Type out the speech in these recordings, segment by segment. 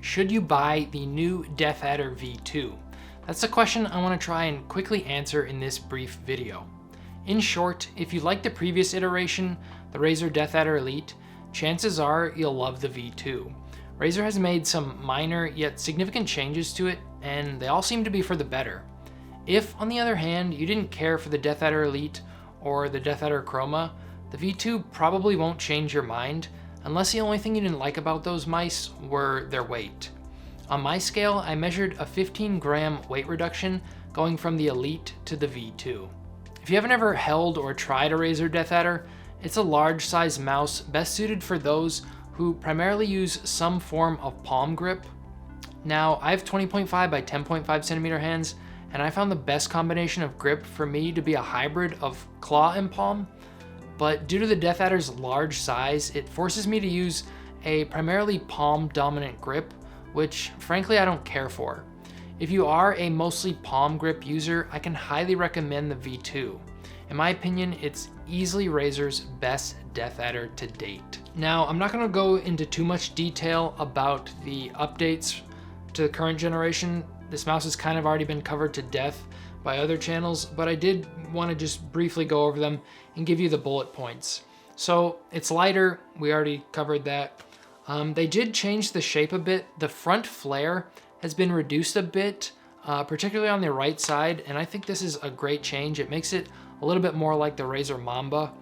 should you buy the new DeathAdder V2? That's the question I want to try and quickly answer in this brief video. In short, if you like the previous iteration, the Razer DeathAdder Elite, chances are you'll love the V2. Razer has made some minor yet significant changes to it, and they all seem to be for the better. If, on the other hand, you didn't care for the DeathAdder Elite or the DeathAdder Chroma, the V2 probably won't change your mind, unless the only thing you didn't like about those mice were their weight. On my scale, I measured a 15-gram weight reduction going from the Elite to the V2. If you haven't ever held or tried a Razer DeathAdder, it's a large-size mouse best suited for those who primarily use some form of palm grip. Now, I have 20.5 by 10.5 centimeter hands, and I found the best combination of grip for me to be a hybrid of claw and palm, but due to the DeathAdder's large size, it forces me to use a primarily palm-dominant grip, which frankly I don't care for. If you are a mostly palm grip user, I can highly recommend the V2. In my opinion, it's easily Razer's best DeathAdder to date. Now, I'm not gonna go into too much detail about the updates to the current generation. This mouse has kind of already been covered to death by other channels, but I did want to just briefly go over them and give you the bullet points. So it's lighter, we already covered that. They did change the shape a bit. The front flare has been reduced a bit, particularly on the right side, and I think this is a great change. It makes it a little bit more like the Razer Mamba.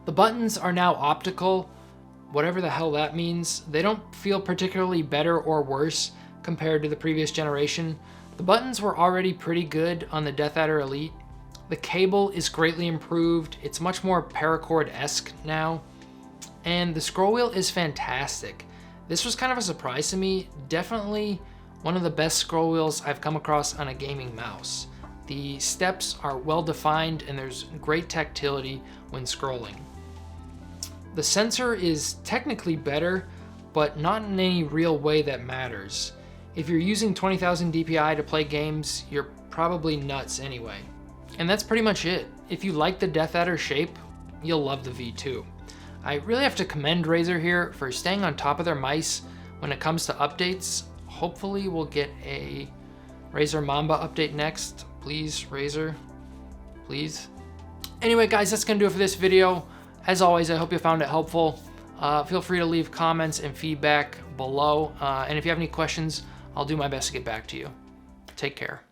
The buttons are now optical, whatever the hell that means. They don't feel particularly better or worse compared to the previous generation. The buttons were already pretty good on the DeathAdder Elite. The cable is greatly improved. It's much more paracord-esque now. And the scroll wheel is fantastic. This was kind of a surprise to me. Definitely one of the best scroll wheels I've come across on a gaming mouse. The steps are well defined and there's great tactility when scrolling. The sensor is technically better, but not in any real way that matters. If you're using 20,000 DPI to play games, you're probably nuts anyway. And that's pretty much it. If you like the DeathAdder shape, you'll love the V2. I really have to commend Razer here for staying on top of their mice when it comes to updates. Hopefully we'll get a Razer Mamba update next. Please, Razer, please. Anyway, guys, that's gonna do it for this video. As always, I hope you found it helpful. Feel free to leave comments and feedback below. And if you have any questions, I'll do my best to get back to you. Take care.